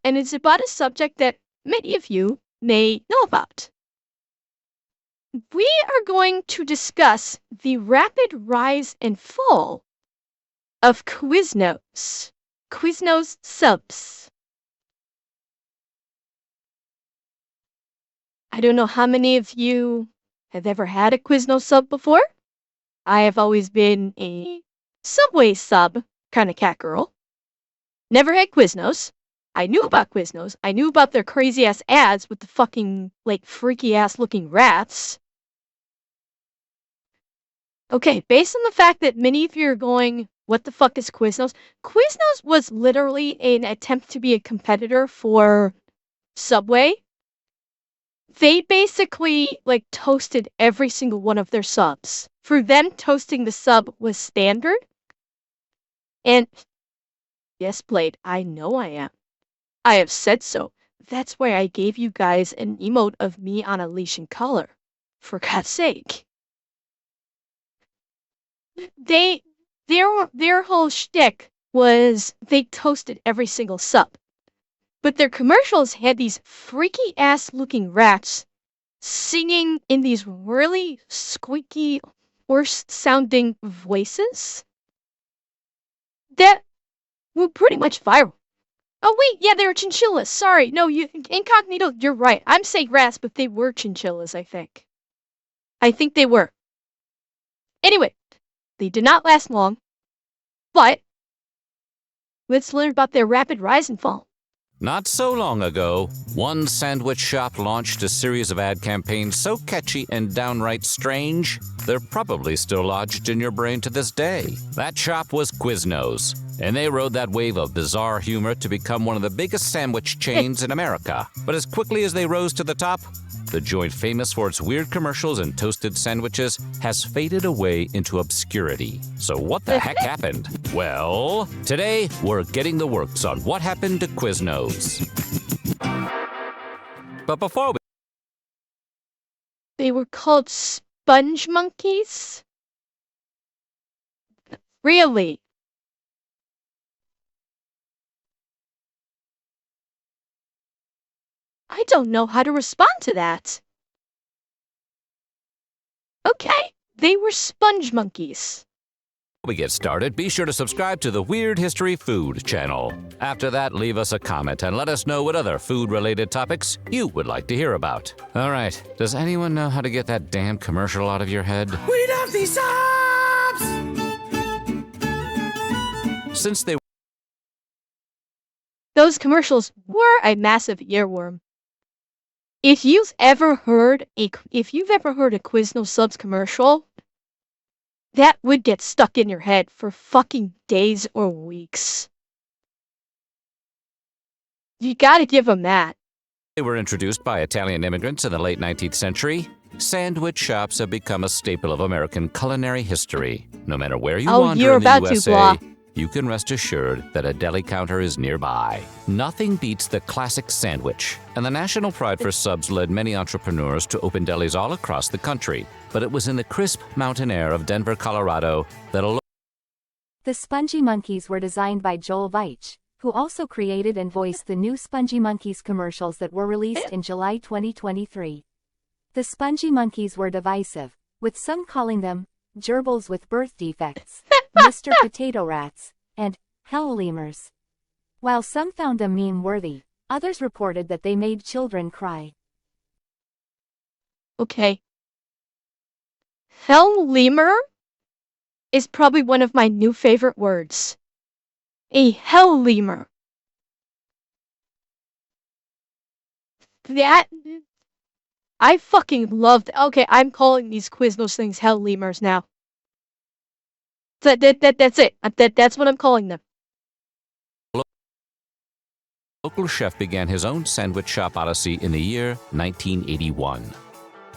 and it's about a subject that many of you may know about. We are going to discuss the rapid rise and fall of Quiznos. Quiznos subs. I don't know how many of you have ever had a Quiznos sub before. I have always been a Subway sub kind of cat girl. Never had Quiznos. I knew about Quiznos. I knew about their crazy ass ads with the fucking, freaky ass looking rats. Okay, based on the fact that many of you are going, what the fuck is Quiznos? Quiznos was literally an attempt to be a competitor for Subway. They basically, toasted every single one of their subs. For them, toasting the sub was standard. And, yes, Blade, I know I am. I have said so. That's why I gave you guys an emote of me on a leash and collar. For God's sake. Their whole shtick was they toasted every single sub. But their commercials had these freaky ass looking rats singing in these really squeaky, hoarse sounding voices that were pretty much viral. Oh wait, yeah, they were chinchillas. Sorry, no, incognito, you're right. I'm saying rats, but they were chinchillas, I think. I think they were. Anyway, they did not last long, but let's learn about their rapid rise and fall. Not so long ago, one sandwich shop launched a series of ad campaigns so catchy and downright strange, they're probably still lodged in your brain to this day. That shop was Quiznos, and they rode that wave of bizarre humor to become one of the biggest sandwich chains in America. But as quickly as they rose to the top, the joint famous for its weird commercials and toasted sandwiches has faded away into obscurity. So what the heck happened? Well, today we're getting the works on what happened to Quiznos. But before we... They were called sponge monkeys? Really? I don't know how to respond to that. Okay, they were sponge monkeys. Before we get started, be sure to subscribe to the Weird History Food channel. After that, leave us a comment and let us know what other food-related topics you would like to hear about. All right, does anyone know how to get that damn commercial out of your head? We love these subs! Since they... Those commercials were a massive earworm. If you've ever heard a Quiznos subs commercial, that would get stuck in your head for fucking days or weeks. You gotta give them that. They were introduced by Italian immigrants in the late 19th century. Sandwich shops have become a staple of American culinary history. No matter where you wander you're in the about USA, to, blah. you can rest assured that a deli counter is nearby. Nothing beats the classic sandwich, and the national pride for subs led many entrepreneurs to open delis all across the country. But it was in the crisp mountain air of Denver, Colorado that The Spongy Monkeys were designed by Joel Veitch, who also created and voiced the new Spongy Monkeys commercials that were released in July 2023. The Spongy Monkeys were divisive, with some calling them gerbils with birth defects, Mr. Potato Rats, and hell lemurs. While some found them meme-worthy, others reported that they made children cry. Okay. Hell lemur is probably one of my new favorite words. A hell lemur. That... I fucking loved... Okay, I'm calling these Quiznos things hell lemurs now. That's it. That's what I'm calling them. local chef began his own sandwich shop odyssey in the year 1981.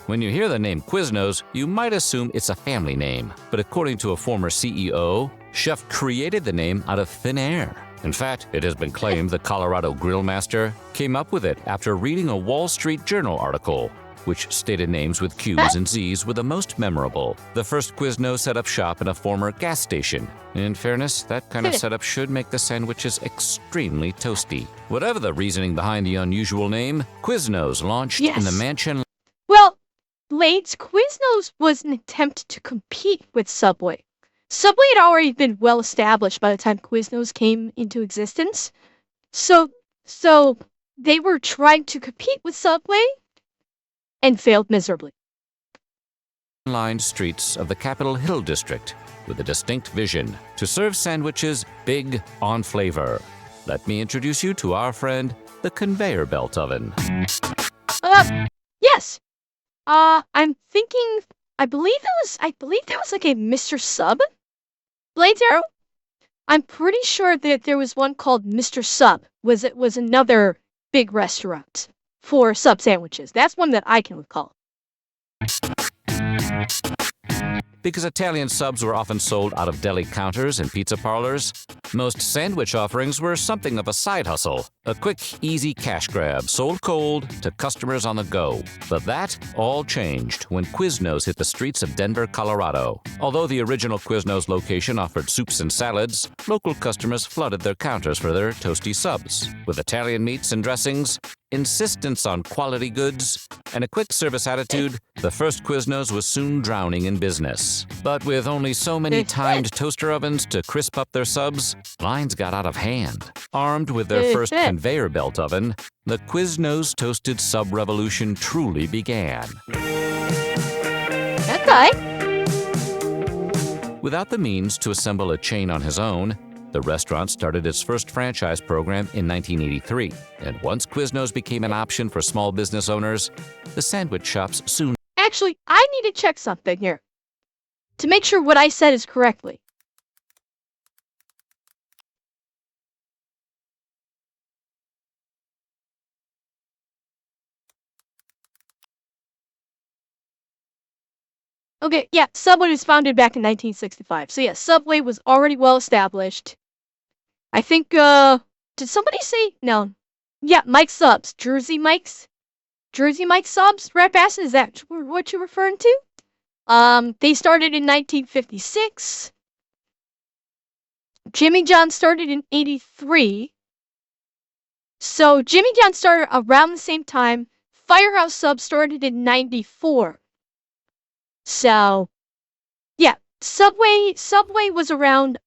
When you hear the name Quiznos, you might assume it's a family name, but according to a former CEO, Chef created the name out of thin air. In fact, it has been claimed the Colorado grill master came up with it after reading a Wall Street Journal article. which stated names with Q's and Z's were the most memorable. The first Quiznos set up shop in a former gas station. In fairness, that kind of setup should make the sandwiches extremely toasty. Whatever the reasoning behind the unusual name, Quiznos launched in the mansion. Well, Blades, Quiznos was an attempt to compete with Subway. Subway had already been well established by the time Quiznos came into existence. So they were trying to compete with Subway and failed miserably. Lined streets of the Capitol Hill district with a distinct vision to serve sandwiches big on flavor. Let me introduce you to our friend, the conveyor belt oven. Yes. I'm thinking, I believe that was like a Mr. Sub. Blades Arrow? I'm pretty sure that there was one called Mr. Sub. It was another big restaurant for sub sandwiches. That's one that I can recall. Because Italian subs were often sold out of deli counters and pizza parlors, most sandwich offerings were something of a side hustle, a quick, easy cash grab sold cold to customers on the go. But that all changed when Quiznos hit the streets of Denver, Colorado. Although the original Quiznos location offered soups and salads, local customers flooded their counters for their toasty subs. With Italian meats and dressings, insistence on quality goods, and a quick service attitude, the first Quiznos was soon drowning in business. But with only so many timed toaster ovens to crisp up their subs, lines got out of hand. Armed with their first conveyor belt oven, the Quiznos toasted sub revolution truly began. Okay. Without the means to assemble a chain on his own, the restaurant started its first franchise program in 1983, and once Quiznos became an option for small business owners, the sandwich shops soon... Actually, I need to check something here to make sure what I said is correctly. Okay, yeah, Subway was founded back in 1965. So yeah, Subway was already well established. I think, did somebody say? No. Yeah, Mike Subs. Jersey Mike's? Jersey Mike Subs? Rap Ass, is that what you're referring to? They started in 1956. Jimmy John started in 83. So Jimmy John started around the same time. Firehouse Subs started in 94. So, yeah, Subway was around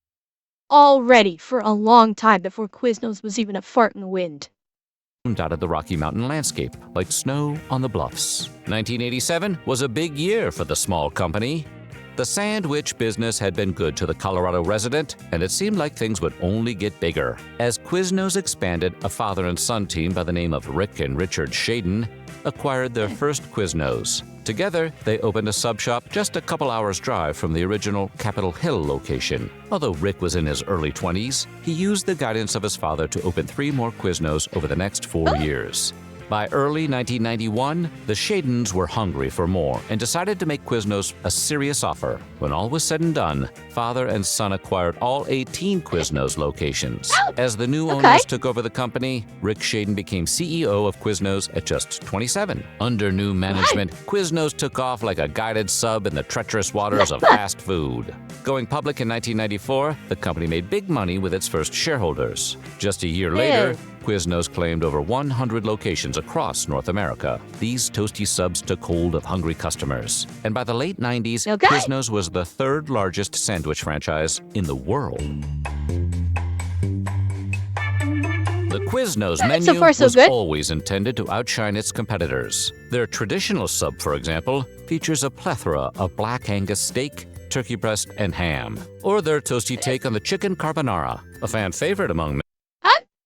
already for a long time before Quiznos was even a fart in the wind. Out of the Rocky Mountain landscape, like snow on the bluffs. 1987 was a big year for the small company. The sandwich business had been good to the Colorado resident, and it seemed like things would only get bigger. As Quiznos expanded, a father and son team by the name of Rick and Richard Shaden acquired their first Quiznos. Together, they opened a sub shop just a couple hours' drive from the original Capitol Hill location. Although Rick was in his early 20s, he used the guidance of his father to open 3 more Quiznos over the next 4 years. By early 1991, the Shadens were hungry for more and decided to make Quiznos a serious offer. When all was said and done, father and son acquired all 18 Quiznos locations. As the new owners took over the company, Rick Shaden became CEO of Quiznos at just 27. Under new management, Quiznos took off like a guided sub in the treacherous waters of fast food. Going public in 1994, the company made big money with its first shareholders. Just a year later, Quiznos claimed over 100 locations across North America. These toasty subs took hold of hungry customers. And by the late 90s, Quiznos was the 3rd largest sandwich franchise in the world. The Quiznos menu was always intended to outshine its competitors. Their traditional sub, for example, features a plethora of black Angus steak, turkey breast, and ham. Or their toasty take on the chicken carbonara, a fan favorite among men.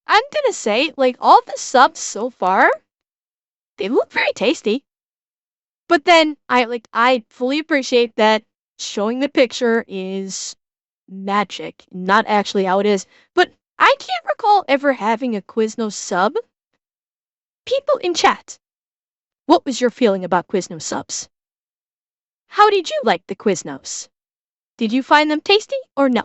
I'm gonna say, like, all the subs so far, they look very tasty. But then, I fully appreciate that showing the picture is magic, not actually how it is. But I can't recall ever having a Quiznos sub. People in chat, what was your feeling about Quiznos subs? How did you like the Quiznos? Did you find them tasty or no?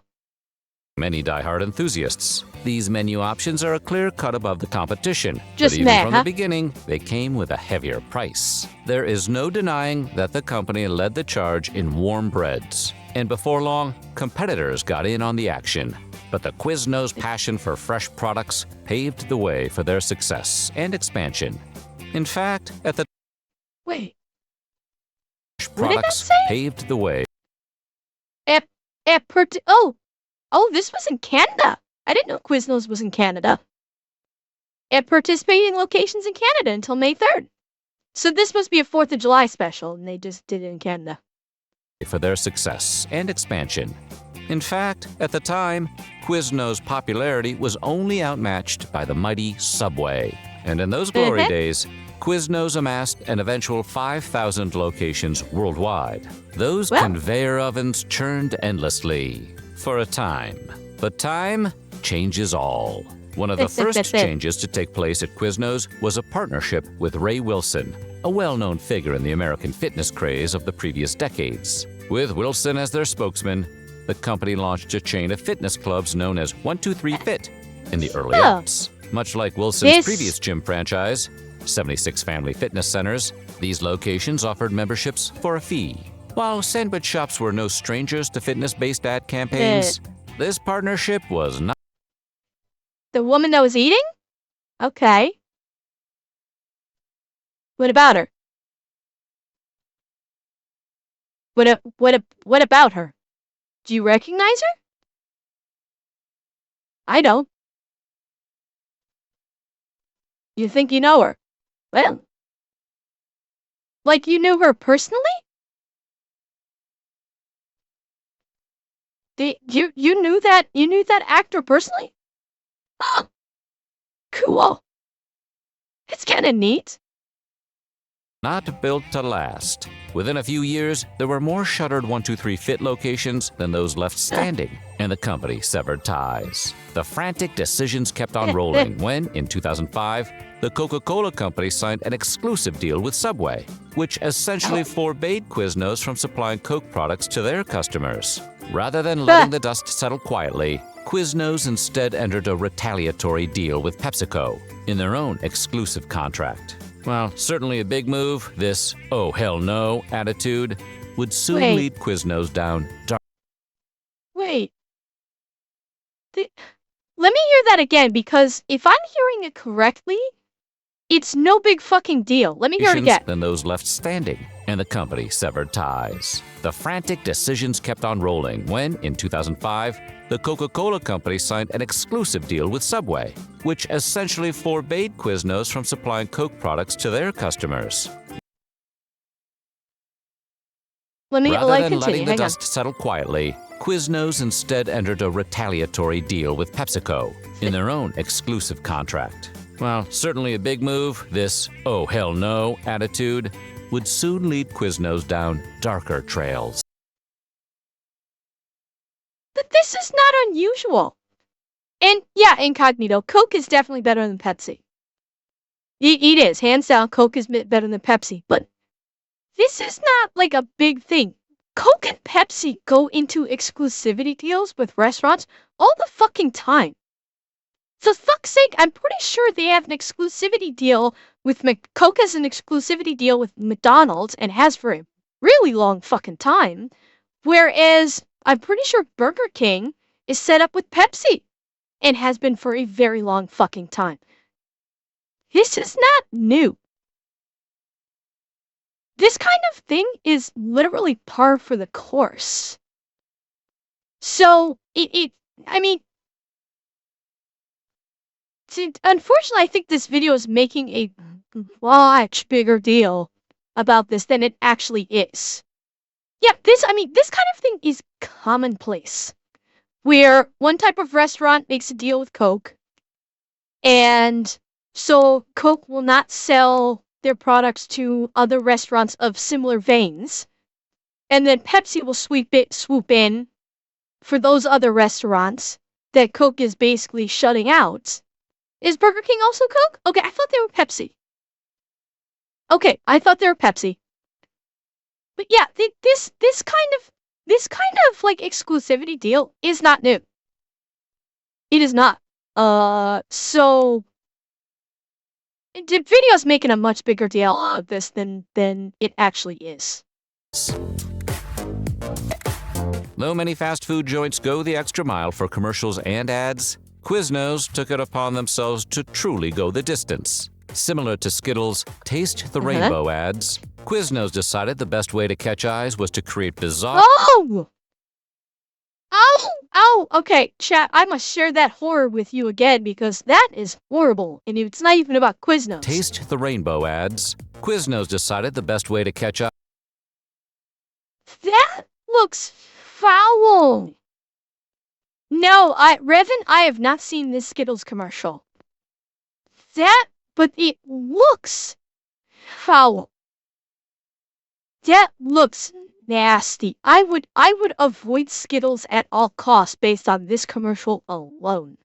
many diehard enthusiasts. These menu options are a clear cut above the competition. Just but even meh, from huh? the beginning, they came with a heavier price. There is no denying that the company led the charge in warm breads. And before long, competitors got in on the action. But the Quiznos' passion for fresh products paved the way for their success and expansion. In fact, at the Wait, fresh what did that products say? paved the way. Oh, this was in Canada. I didn't know Quiznos was in Canada. It participated in locations in Canada until May 3rd. So this must be a 4th of July special, and they just did it in Canada. For their success and expansion. In fact, at the time, Quiznos' popularity was only outmatched by the mighty Subway. And in those glory days, Quiznos amassed an eventual 5,000 locations worldwide. Those conveyor ovens churned endlessly for a time. But time changes all. One of the first changes to take place at Quiznos was a partnership with Ray Wilson, a well-known figure in the American fitness craze of the previous decades. With Wilson as their spokesman, the company launched a chain of fitness clubs known as 123 Fit in the early aughts. Much like Wilson's previous gym franchise, 76 Family Fitness Centers, these locations offered memberships for a fee. While sandwich shops were no strangers to fitness-based ad campaigns, this partnership was not. The woman that was eating? Okay. What about her? What about her? Do you recognize her? I don't. You think you know her? Well, like you knew her personally? You knew that actor personally? Oh, cool. It's kind of neat. Not built to last. Within a few years, there were more shuttered 123 Fit locations than those left standing, and the company severed ties. The frantic decisions kept on rolling when, in 2005, the Coca-Cola Company signed an exclusive deal with Subway, which essentially forbade Quiznos from supplying Coke products to their customers. Rather than letting the dust settle quietly, Quiznos instead entered a retaliatory deal with PepsiCo in their own exclusive contract. While certainly a big move, this "oh hell no" attitude would soon lead Quiznos down dark. Wait. Let me hear that again, because if I'm hearing it correctly, it's no big fucking deal. Let me hear it again. Than those left standing, and the company severed ties. The frantic decisions kept on rolling when, in 2005, the Coca-Cola Company signed an exclusive deal with Subway, which essentially forbade Quiznos from supplying Coke products to their customers. Rather than letting the dust settle quietly, Quiznos instead entered a retaliatory deal with PepsiCo in their own exclusive contract. While certainly a big move, this "oh hell no" attitude would soon lead Quiznos down darker trails. But this is not unusual. And yeah, incognito, Coke is definitely better than Pepsi. It is, hands down, Coke is better than Pepsi. But this is not like a big thing. Coke and Pepsi go into exclusivity deals with restaurants all the fucking time. For fuck's sake, I'm pretty sure they have an exclusivity deal with Coke has an exclusivity deal with McDonald's and has for a really long fucking time. Whereas I'm pretty sure Burger King is set up with Pepsi and has been for a very long fucking time. This is not new. This kind of thing is literally par for the course. So, unfortunately, I think this video is making a much bigger deal about this than it actually is. Yeah, this kind of thing is commonplace. Where one type of restaurant makes a deal with Coke, and so Coke will not sell their products to other restaurants of similar veins, and then Pepsi will swoop in for those other restaurants that Coke is basically shutting out. Is Burger King also Coke? Okay, I thought they were Pepsi. Okay, I thought they were Pepsi. But yeah, this kind of like exclusivity deal is not new. It is not. So the video's making a much bigger deal of this than it actually is. Though many fast food joints go the extra mile for commercials and ads, Quiznos took it upon themselves to truly go the distance. Similar to Skittles' Taste the Rainbow ads, Quiznos decided the best way to catch eyes was to create bizarre... Oh! Ow! Ow! Okay, chat, I must share that horror with you again because that is horrible, and it's not even about Quiznos. Taste the Rainbow ads, Quiznos decided the best way to catch eyes... That looks foul! No, Revan, I have not seen this Skittles commercial. But it looks foul. That looks nasty. I would avoid Skittles at all costs based on this commercial alone.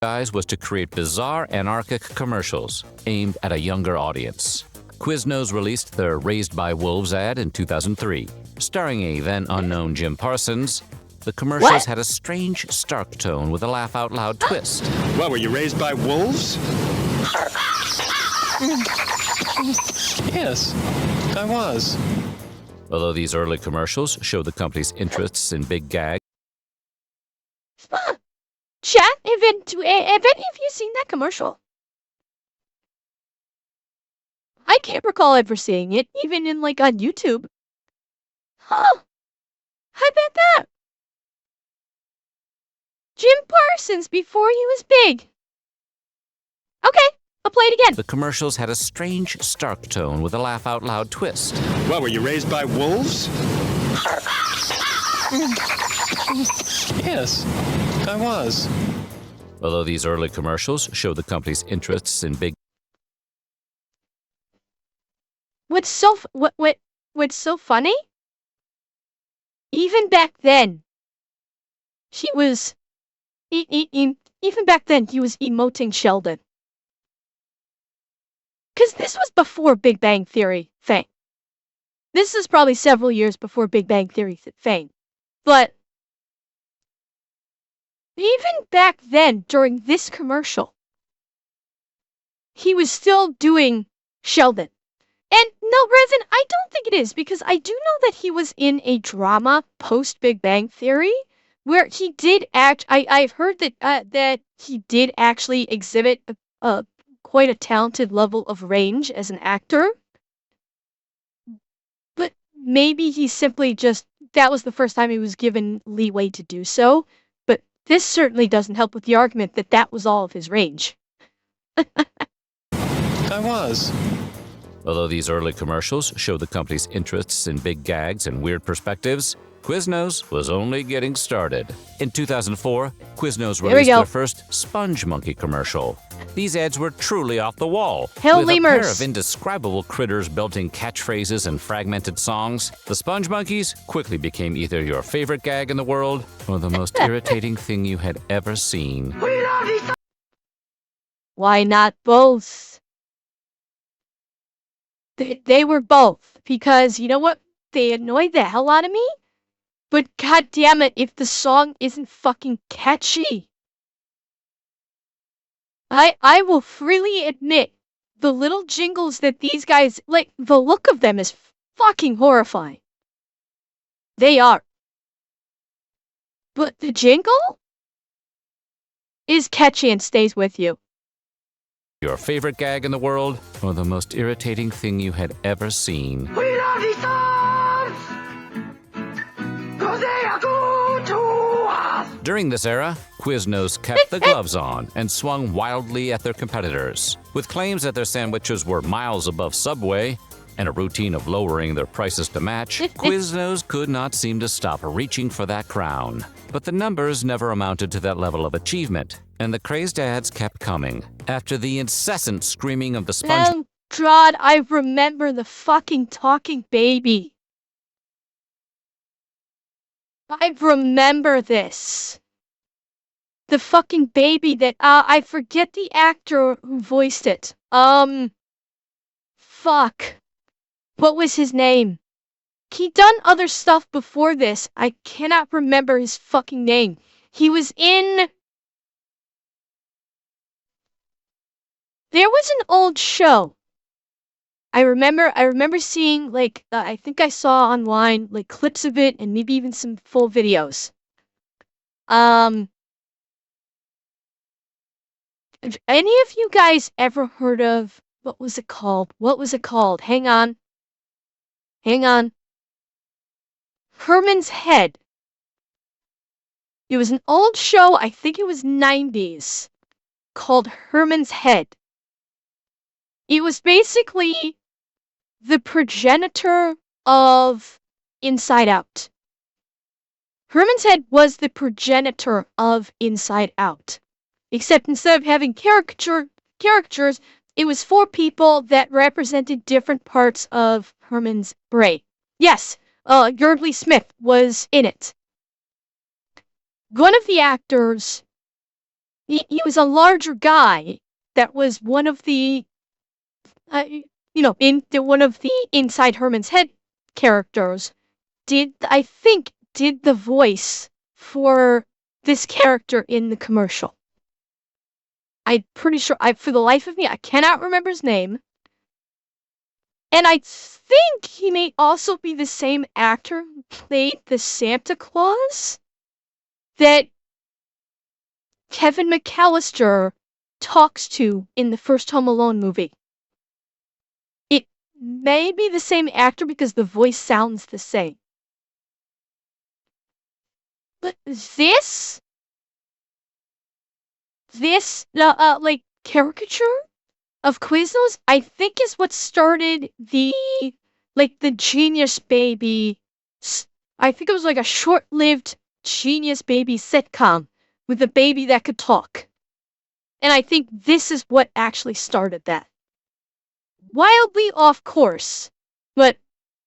Was to create bizarre, anarchic commercials aimed at a younger audience. Quiznos released their Raised by Wolves ad in 2003. Starring a then unknown Jim Parsons, the commercials had a strange, stark tone with a laugh-out-loud twist. What, were you raised by wolves? Yes, I was. Although these early commercials showed the company's interests in big gags, Chat, have any of you seen that commercial? I can't recall ever seeing it, even in on YouTube. Huh? I bet that. Jim Parsons before he was big. Okay, I'll play it again. the commercials had a strange, stark tone with a laugh-out-loud twist. What, were you raised by wolves? Yes, I was. Although these early commercials showed the company's interests in big... What's so funny? Even back then, he was emoting Sheldon. Cause this was before Big Bang Theory fame. This is probably several years before Big Bang Theory fame. But even back then, during this commercial, he was still doing Sheldon. And no, Revan, I don't think it is, because I do know that he was in a drama post Big Bang Theory, where he did I've heard that he did actually exhibit quite a talented level of range as an actor. But maybe he simply that was the first time he was given leeway to do so. But this certainly doesn't help with the argument that that was all of his range. I was. Although these early commercials showed the company's interests in big gags and weird perspectives, Quiznos was only getting started. In 2004, Quiznos released their first Sponge Monkey commercial. These ads were truly off the wall. With a pair of indescribable critters belting catchphrases and fragmented songs, the Sponge Monkeys quickly became either your favorite gag in the world or the most irritating thing you had ever seen. Why not both? They were both, because you know what? They annoyed the hell out of me. But god damn it, if the song isn't fucking catchy. I will freely admit, the little jingles that these guys, the look of them is fucking horrifying. They are. But the jingle is catchy and stays with you. Your favorite gag in the world or the most irritating thing you had ever seen. We love these subs! 'Cause they are good to us! During this era, Quiznos kept the gloves on and swung wildly at their competitors. With claims that their sandwiches were miles above Subway and a routine of lowering their prices to match, Quiznos could not seem to stop reaching for that crown. But the numbers never amounted to that level of achievement, and the crazed ads kept coming. After the incessant screaming of the sponge... Oh god, I remember the fucking talking baby. I remember this. The fucking baby that, I forget the actor who voiced it. Fuck. What was his name? He done other stuff before this. I cannot remember his fucking name. He was in There was an old show. I remember seeing, like, I think I saw online, like, clips of it and maybe even some full videos. Have any of you guys ever heard of, what was it called? What was it called? Hang on. Hang on. Herman's Head. It was an old show, I think it was 90s, called Herman's Head. It was basically the progenitor of Inside Out. Herman's Head was the progenitor of Inside Out. Except instead of having caricatures, it was 4 people that represented different parts of Herman's brain. Yes, Yardley Smith was in it. One of the actors, he was a larger guy that was one of the, one of the Inside Herman's Head characters, did the voice for this character in the commercial. I'm pretty sure, for the life of me, I cannot remember his name. And I think he may also be the same actor who played the Santa Claus that Kevin McAllister talks to in the first Home Alone movie. It may be the same actor because the voice sounds the same. But this like, caricature of Quiznos, I think is what started the Genius Baby. I think it was like a short-lived Genius Baby sitcom with a baby that could talk. And I think this is what actually started that. Wildly off course, but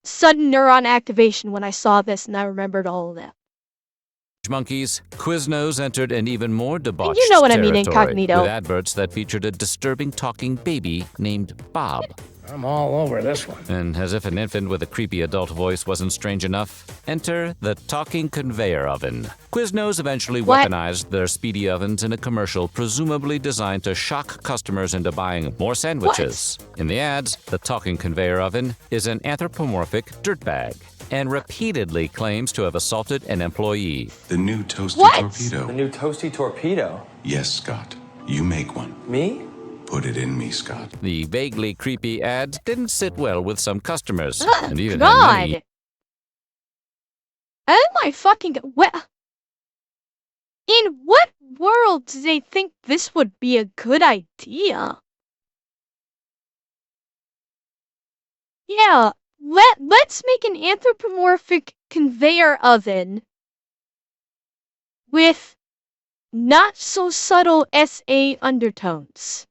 sudden neuron activation when I saw this and I remembered all of that. Monkeys, Quiznos entered an even more debauched You know what I mean, territory, incognito. with adverts that featured a disturbing talking baby named Bob. I'm all over this one. And as if an infant with a creepy adult voice wasn't strange enough, enter the talking conveyor oven. Quiznos eventually weaponized their speedy ovens in a commercial presumably designed to shock customers into buying more sandwiches. In the ads, the talking conveyor oven is an anthropomorphic dirtbag and repeatedly claims to have assaulted an employee. The new toasty torpedo. The new toasty torpedo? Yes, Scott. You make one. Me? Put it in me, Scott. The vaguely creepy ads didn't sit well with some customers. Oh, and even God. had many. Oh my fucking God. In what world do they think this would be a good idea? Yeah, let's make an anthropomorphic conveyor oven with not so subtle SA undertones.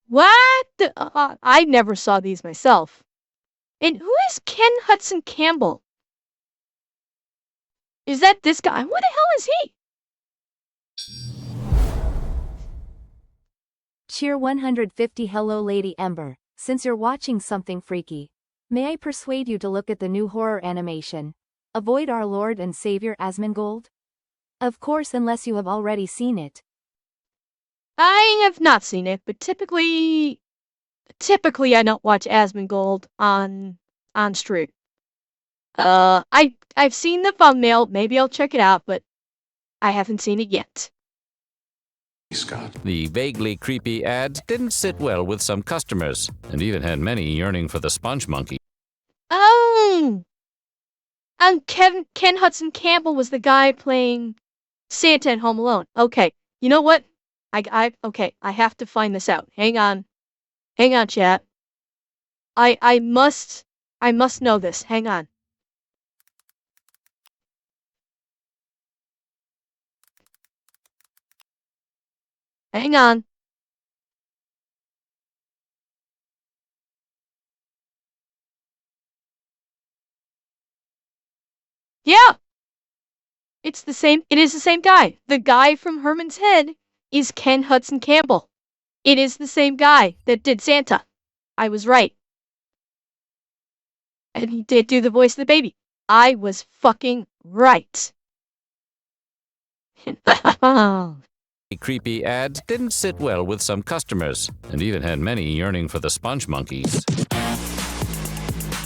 What? I never saw these myself. And who is Ken Hudson Campbell? Is that this guy? What the hell is he? Cheer 150. Hello Lady Ember, since you're watching something freaky, may I persuade you to look at the new horror animation, Avoid Our Lord and Savior Asmongold? Of course, unless you have already seen it. I have not seen it, but typically I don't watch Asmongold on stream. I've seen the thumbnail, maybe I'll check it out, but I haven't seen it yet. Scott. The vaguely creepy ads didn't sit well with some customers, and even had many yearning for the sponge monkey. Oh! And Ken Hudson Campbell was the guy playing Santa in Home Alone. Okay, you know what? Okay, I have to find this out. Hang on, chat. I must know this. Hang on. Hang on. Yeah! It is the same guy. The guy from Herman's Head is Ken Hudson Campbell. It is the same guy that did Santa. I was right. And he did do the voice of the baby. I was fucking right. creepy ads didn't sit well with some customers, and even had many yearning for the sponge monkeys.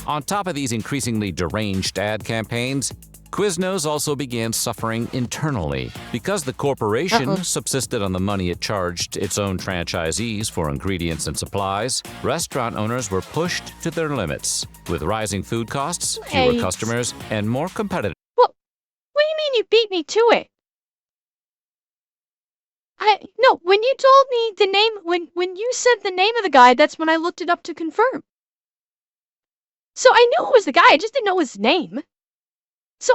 On top of these increasingly deranged ad campaigns, Quiznos also began suffering internally. Because the corporation subsisted on the money it charged its own franchisees for ingredients and supplies, restaurant owners were pushed to their limits. With rising food costs, fewer Wait. customers, and more competitive. What do you mean you beat me to it? No, when you told me the name, when you said the name of the guy, that's when I looked it up to confirm. So I knew it was the guy, I just didn't know his name. So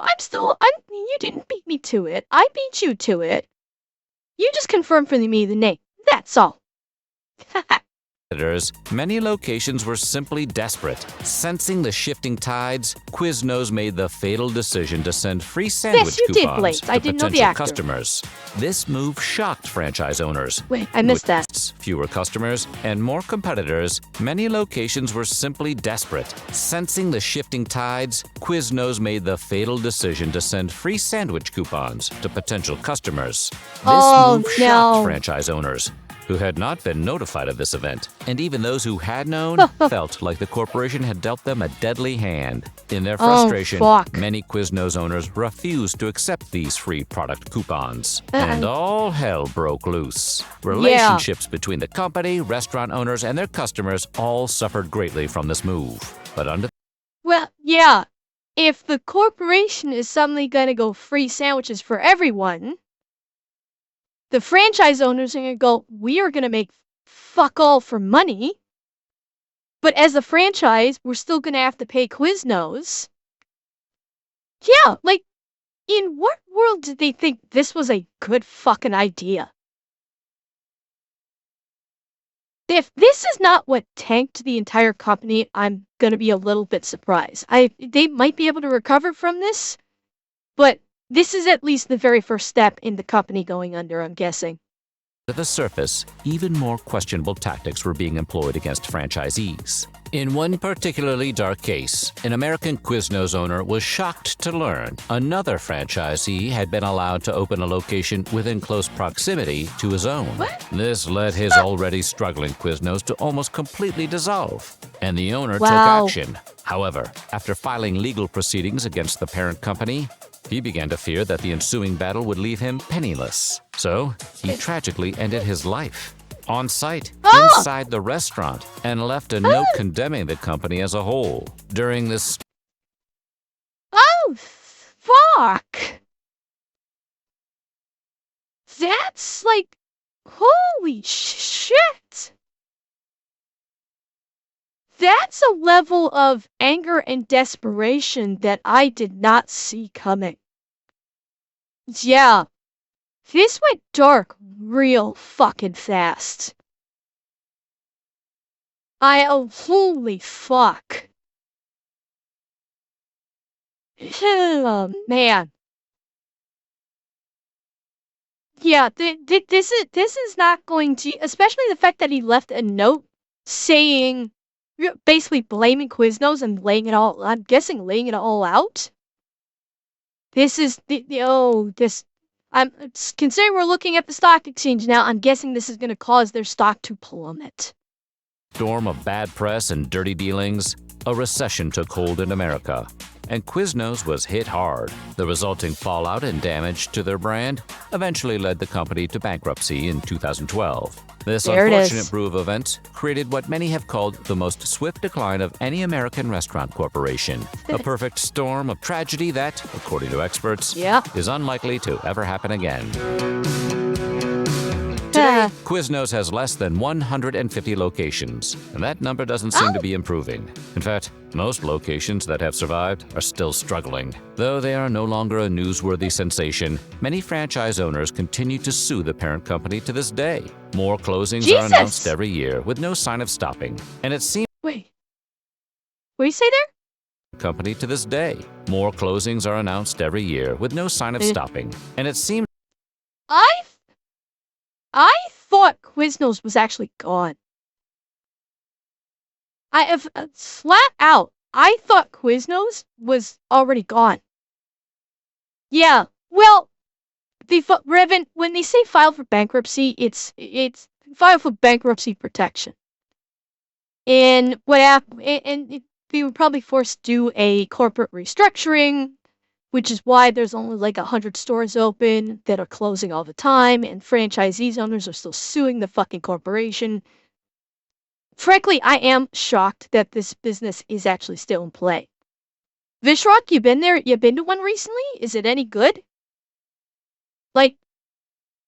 you didn't beat me to it. I beat you to it. You just confirmed for me the name. That's all. Many locations were simply desperate. Sensing the shifting tides, Quiznos made the fatal decision to send free sandwich you did, coupons Blaze. to I didn't know the potential actor. customers. This move shocked franchise owners. Wait, I missed that. With fewer customers and more competitors, many locations were simply desperate. Sensing the shifting tides, Quiznos made the fatal decision to send free sandwich coupons to potential customers. This move shocked franchise owners, who had not been notified of this event, and even those who had known felt like the corporation had dealt them a deadly hand. In their frustration, many Quiznos owners refused to accept these free product coupons, and all hell broke loose. Relationships between the company, restaurant owners, and their customers all suffered greatly from this move. But if the corporation is suddenly gonna go free sandwiches for everyone, the franchise owners are going to go, we are going to make fuck all for money. But as a franchise, we're still going to have to pay Quiznos. Yeah, like, in what world did they think this was a good fucking idea? If this is not what tanked the entire company, I'm going to be a little bit surprised. They might be able to recover from this, but this is at least the very first step in the company going under, I'm guessing. To the surface, even more questionable tactics were being employed against franchisees. In one particularly dark case, an American Quiznos owner was shocked to learn another franchisee had been allowed to open a location within close proximity to his own. This led his already struggling Quiznos to almost completely dissolve, and the owner took action. However, after filing legal proceedings against the parent company, he began to fear that the ensuing battle would leave him penniless. So, he tragically ended his life on site, inside the restaurant, and left a note condemning the company as a whole. During this... Oh, fuck! That's like... Holy shit! That's a level of anger and desperation that I did not see coming. Yeah. This went dark real fucking fast. Holy fuck. Oh, man. Yeah, this is not going to, especially the fact that he left a note saying, basically blaming Quiznos and laying it all, I'm guessing laying it all out. This is I'm considering we're looking at the stock exchange now, I'm guessing this is going to cause their stock to plummet. Storm of bad press and dirty dealings, a recession took hold in America, and Quiznos was hit hard. The resulting fallout and damage to their brand eventually led the company to bankruptcy in 2012. This unfortunate brew of events created what many have called the most swift decline of any American restaurant corporation. A perfect storm of tragedy that, according to experts, is unlikely to ever happen again. Today, Quiznos has less than 150 locations, and that number doesn't seem to be improving. In fact, most locations that have survived are still struggling. Though they are no longer a newsworthy sensation, many franchise owners continue to sue the parent company to this day. More closings are announced every year with no sign of stopping, and it seems... Wait. What do you say there? Company to this day. More closings are announced every year with no sign of stopping, and it seems... I thought Quiznos was actually gone. I have flat out, I thought Quiznos was already gone. Yeah, well, Revan, when they say file for bankruptcy, it's file for bankruptcy protection. And what happened? And they were probably forced to do a corporate restructuring, which is why there's only like 100 stores open that are closing all the time, and franchisees owners are still suing the fucking corporation. Frankly, I am shocked that this business is actually still in play. Vishrock, you been there? You been to one recently? Is it any good? Like,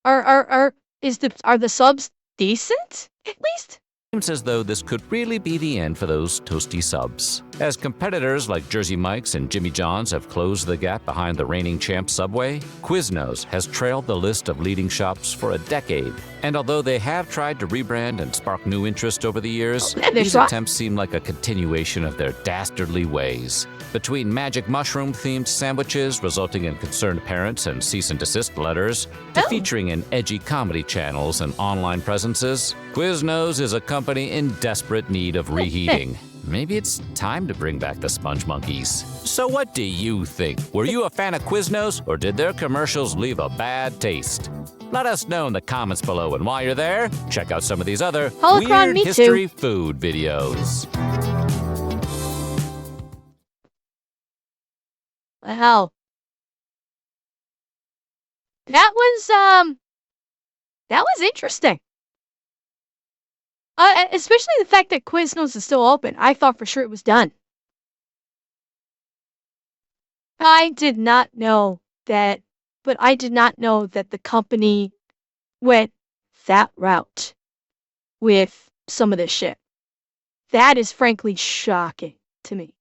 are the subs decent at least? Seems as though this could really be the end for those toasty subs. As competitors like Jersey Mike's and Jimmy John's have closed the gap behind the reigning champ Subway, Quiznos has trailed the list of leading shops for a decade. And although they have tried to rebrand and spark new interest over the years, these attempts seem like a continuation of their dastardly ways. Between magic mushroom-themed sandwiches resulting in concerned parents and cease and desist letters, to featuring in edgy comedy channels and online presences, Quiznos is a company in desperate need of reheating. Maybe it's time to bring back the Sponge Monkeys. So what do you think? Were you a fan of Quiznos, or did their commercials leave a bad taste? Let us know in the comments below, and while you're there, check out some of these other Holocron, weird history food videos. Wow. That was interesting. Especially the fact that Quiznos is still open. I thought for sure it was done. I did not know that, but I did not know that the company went that route with some of this shit. That is frankly shocking to me.